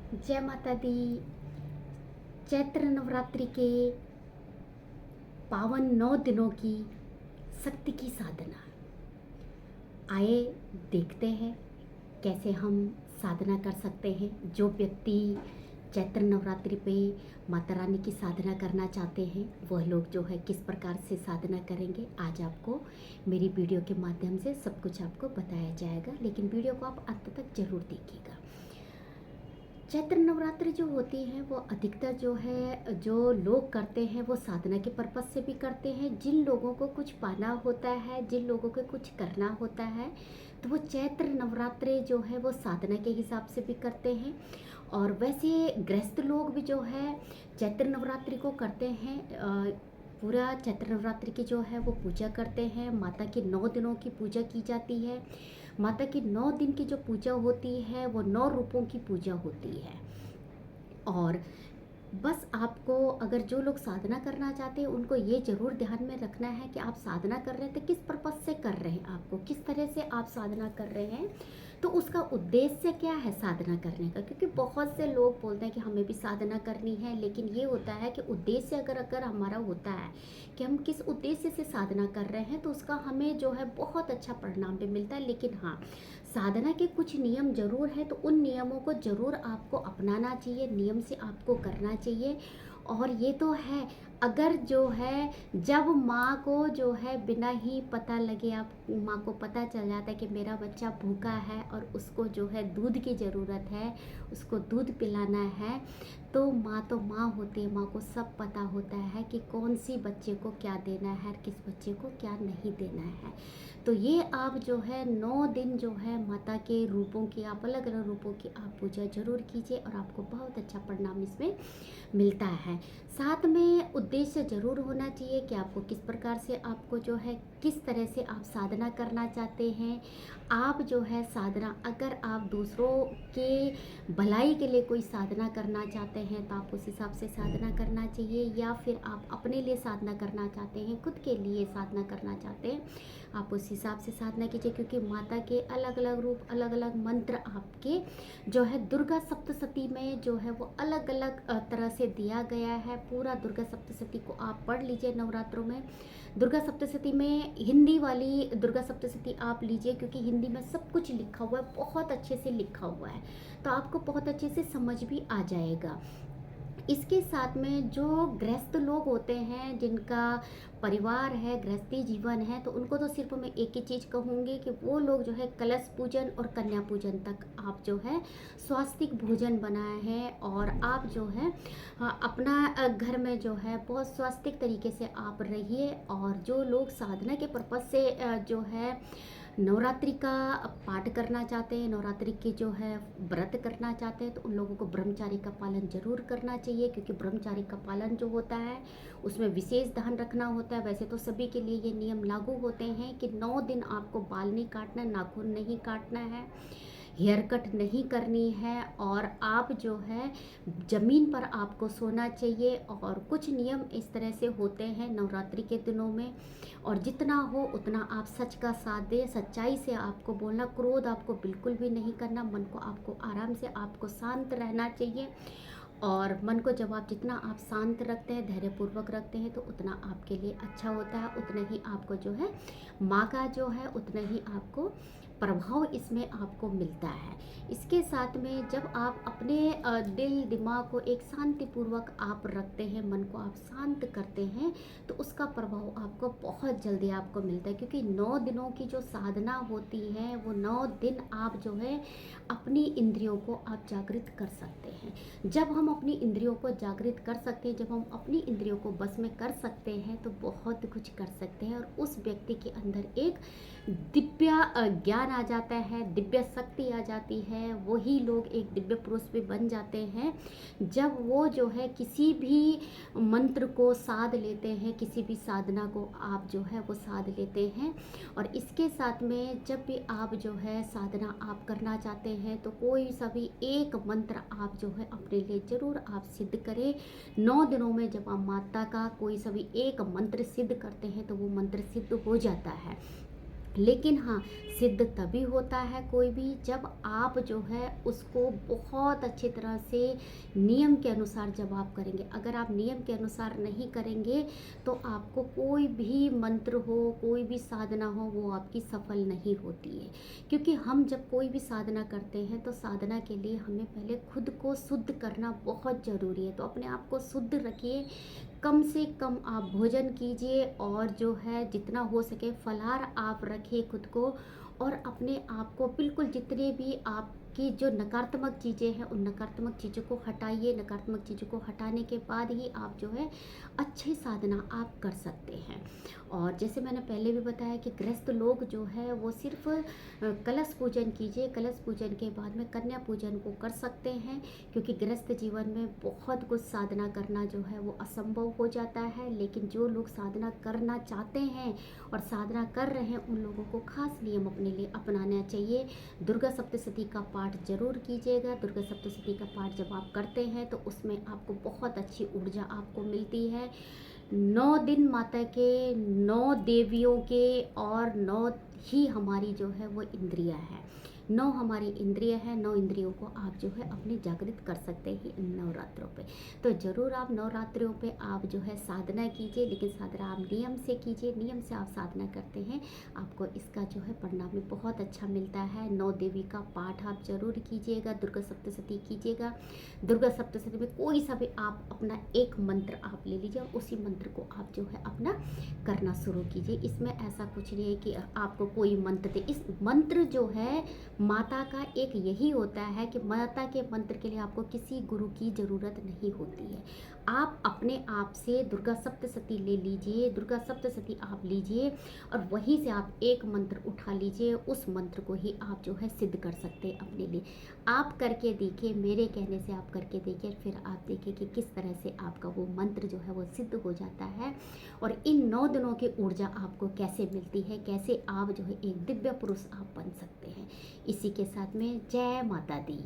जय माता दी। चैत्र नवरात्रि के पावन 9 दिनों की शक्ति की साधना। आइए देखते हैं कैसे हम साधना कर सकते हैं। जो व्यक्ति चैत्र नवरात्रि पे माता रानी की साधना करना चाहते हैं वह लोग जो है किस प्रकार से साधना करेंगे, आज आपको मेरी वीडियो के माध्यम से सब कुछ आपको बताया जाएगा। लेकिन वीडियो को आप अंत तक जरूर देखिएगा। चैत्र नवरात्रि जो होती है वो अधिकतर जो है जो लोग करते हैं वो साधना के पर्पज़ से भी करते हैं। जिन लोगों को कुछ पाना होता है, जिन लोगों को कुछ करना होता है, तो वो चैत्र नवरात्रि जो है वो साधना के हिसाब से भी करते हैं। और वैसे गृहस्थ लोग भी जो है चैत्र नवरात्रि को करते हैं। पूरा चैत्र नवरात्रि की जो है वो पूजा करते हैं। माता की 9 दिनों की पूजा की जाती है। माता की 9 दिन की जो पूजा होती है वो 9 रूपों की पूजा होती है। और बस आपको, अगर जो लोग साधना करना चाहते हैं उनको ये ज़रूर ध्यान में रखना है कि आप साधना कर रहे हैं तो किस पर्पज़ से कर रहे हैं, आपको किस तरह से आप साधना कर रहे हैं, तो उसका उद्देश्य क्या है साधना करने का। क्योंकि बहुत से लोग बोलते हैं कि हमें भी साधना करनी है, लेकिन ये होता है कि उद्देश्य अगर अगर हमारा होता है कि हम किस उद्देश्य से साधना कर रहे हैं तो उसका हमें जो है बहुत अच्छा परिणाम भी मिलता है। लेकिन हाँ, साधना के कुछ नियम जरूर है, तो उन नियमों को जरूर आपको अपनाना चाहिए, नियम से आपको करना चाहिए। और ये तो है, अगर जो है जब माँ को जो है बिना ही पता लगे, आप माँ को पता चल जाता है कि मेरा बच्चा भूखा है और उसको जो है दूध की ज़रूरत है, उसको दूध पिलाना है, तो माँ होती है, माँ को सब पता होता है कि कौन सी बच्चे को क्या देना है, किस बच्चे को क्या नहीं देना है। तो ये आप जो है 9 दिन जो है माता के रूपों की, आप अलग अलग रूपों की आप पूजा जरूर कीजिए और आपको बहुत अच्छा परिणाम इसमें मिलता है। साथ में उद्देश्य ज़रूर होना चाहिए कि आपको किस प्रकार से, आपको जो है किस तरह से आप साधना करना चाहते हैं। आप जो है साधना, अगर आप दूसरों के भलाई के लिए कोई साधना करना चाहते हैं तो आप उस हिसाब से साधना करना चाहिए, या फिर आप अपने लिए साधना करना चाहते हैं, खुद के लिए साधना करना चाहते हैं, आप उस हिसाब से साधना कीजिए। क्योंकि माता के अलग अलग रूप, अलग अलग मंत्र आपके जो है दुर्गा सप्तशती में जो है वो अलग अलग तरह से दिया गया है। पूरा दुर्गा सप्तशती को आप पढ़ लीजिए नवरात्रों में। दुर्गा सप्तशती में हिंदी वाली दुर्गा सप्तशती आप लीजिए, क्योंकि हिंदी में सब कुछ लिखा हुआ है, बहुत अच्छे से लिखा हुआ है, तो आपको बहुत अच्छे से समझ भी आ जाएगा। इसके साथ में जो गृहस्थ लोग होते हैं, जिनका परिवार है, गृहस्थी जीवन है, तो उनको तो सिर्फ मैं एक ही चीज़ कहूँगी कि वो लोग जो है कलश पूजन और कन्या पूजन तक आप जो है स्वास्तिक भोजन बनाए हैं, और आप जो है अपना घर में जो है बहुत स्वास्तिक तरीके से आप रहिए। और जो लोग साधना के पर्पज़ से जो है नवरात्रि का पाठ करना चाहते हैं, नवरात्रि के जो है व्रत करना चाहते हैं, तो उन लोगों को ब्रह्मचारी का पालन जरूर करना चाहिए। क्योंकि ब्रह्मचारी का पालन जो होता है उसमें विशेष ध्यान रखना होता है। वैसे तो सभी के लिए ये नियम लागू होते हैं कि 9 दिन आपको बाल नहीं काटना, नाखून नहीं काटना है, हेयर कट नहीं करनी है, और आप जो है ज़मीन पर आपको सोना चाहिए। और कुछ नियम इस तरह से होते हैं नवरात्रि के दिनों में। और जितना हो उतना आप सच का साथ दें, सच्चाई से आपको बोलना, क्रोध आपको बिल्कुल भी नहीं करना, मन को आपको आराम से, आपको शांत रहना चाहिए। और मन को जब आप, जितना आप शांत रखते हैं, धैर्यपूर्वक रखते हैं, तो उतना आपके लिए अच्छा होता है, उतना ही आपको जो है माँ का जो है उतना ही आपको प्रभाव इसमें आपको मिलता है। इसके साथ में जब आप अपने दिल दिमाग को एक शांतिपूर्वक आप रखते हैं, मन को आप शांत करते हैं, तो उसका प्रभाव आपको बहुत जल्दी आपको मिलता है। क्योंकि 9 दिनों की जो साधना होती है वो 9 दिन आप जो है अपनी इंद्रियों को आप जागृत कर सकते हैं। जब हम अपनी इंद्रियों को जागृत कर सकते हैं, जब हम अपनी इंद्रियों को बस में कर सकते हैं, तो बहुत कुछ कर सकते हैं। और उस व्यक्ति के अंदर एक दिव्य ज्ञान आ जाता है, दिव्य शक्ति आ जाती है। वही लोग एक दिव्य पुरुष भी बन जाते हैं जब वो जो है किसी भी मंत्र को साध लेते हैं, किसी भी साधना को आप जो है वो साध लेते हैं। और इसके साथ में जब भी आप जो है साधना आप करना चाहते हैं, तो कोई सा भी एक मंत्र आप जो है अपने लिए ज़रूर आप सिद्ध करें। 9 दिनों में जब आप माता का कोई सा भी एक मंत्र सिद्ध करते हैं तो वो मंत्र सिद्ध हो जाता है। लेकिन हाँ, सिद्ध तभी होता है कोई भी जब आप जो है उसको बहुत अच्छी तरह से नियम के अनुसार जब आप करेंगे। अगर आप नियम के अनुसार नहीं करेंगे तो आपको कोई भी मंत्र हो, कोई भी साधना हो, वो आपकी सफल नहीं होती है। क्योंकि हम जब कोई भी साधना करते हैं तो साधना के लिए हमें पहले खुद को शुद्ध करना बहुत ज़रूरी है। तो अपने आप को शुद्ध रखिए, कम से कम आप भोजन कीजिए और जो है जितना हो सके फलाहार आप रखिए खुद को, और अपने आप को बिल्कुल जितने भी आपकी जो नकारात्मक चीज़ें हैं उन नकारात्मक चीज़ों को हटाइए। नकारात्मक चीज़ों को हटाने के बाद ही आप जो है अच्छी साधना आप कर सकते हैं। और जैसे मैंने पहले भी बताया कि गृहस्थ लोग जो है वो सिर्फ कलश पूजन कीजिए, कलश पूजन के बाद में कन्या पूजन को कर सकते हैं। क्योंकि गृहस्थ जीवन में बहुत कुछ साधना करना जो है वो असंभव हो जाता है। लेकिन जो लोग साधना करना चाहते हैं और साधना कर रहे हैं उन लोगों को खास नियम अपने लिए अपनाना चाहिए। दुर्गा सप्तशती का पाठ जरूर कीजिएगा। दुर्गा सप्तशती का पाठ जब आप करते हैं तो उसमें आपको बहुत अच्छी ऊर्जा आपको मिलती है। 9 दिन माता के, 9 देवियों के और 9 ही हमारी जो है वो इंद्रियां हैं। 9 हमारी इंद्रिय है, 9 इंद्रियों को आप जो है अपने जागृत कर सकते हैं इन नवरात्रों पे। तो ज़रूर आप नवरात्रों पे आप जो है साधना कीजिए, लेकिन साधना आप नियम से कीजिए। नियम से आप साधना करते हैं आपको इसका जो है परिणाम भी बहुत अच्छा मिलता है। 9 देवी का पाठ आप जरूर कीजिएगा, दुर्गा सप्तशती कीजिएगा। दुर्गा सप्तशती में कोई सा भी आप अपना एक मंत्र आप ले लीजिए और उसी मंत्र को आप जो है अपना करना शुरू कीजिए। इसमें ऐसा कुछ नहीं है कि आपको कोई मंत्र दे। इस मंत्र जो है माता का एक यही होता है कि माता के मंत्र के लिए आपको किसी गुरु की ज़रूरत नहीं होती है। आप अपने आप से दुर्गा सप्तशती ले लीजिए, दुर्गा सप्तशती आप लीजिए और वहीं से आप एक मंत्र उठा लीजिए। उस मंत्र को ही आप जो है सिद्ध कर सकते हैं अपने लिए। आप करके देखिए, मेरे कहने से आप करके देखिए, फिर आप देखिए कि किस तरह से आपका वो मंत्र जो है वो सिद्ध हो जाता है। और इन 9 दिनों की ऊर्जा आपको कैसे मिलती है, कैसे आप जो है एक दिव्य पुरुष आप बन सकते हैं। इसी के साथ में जय माता दी।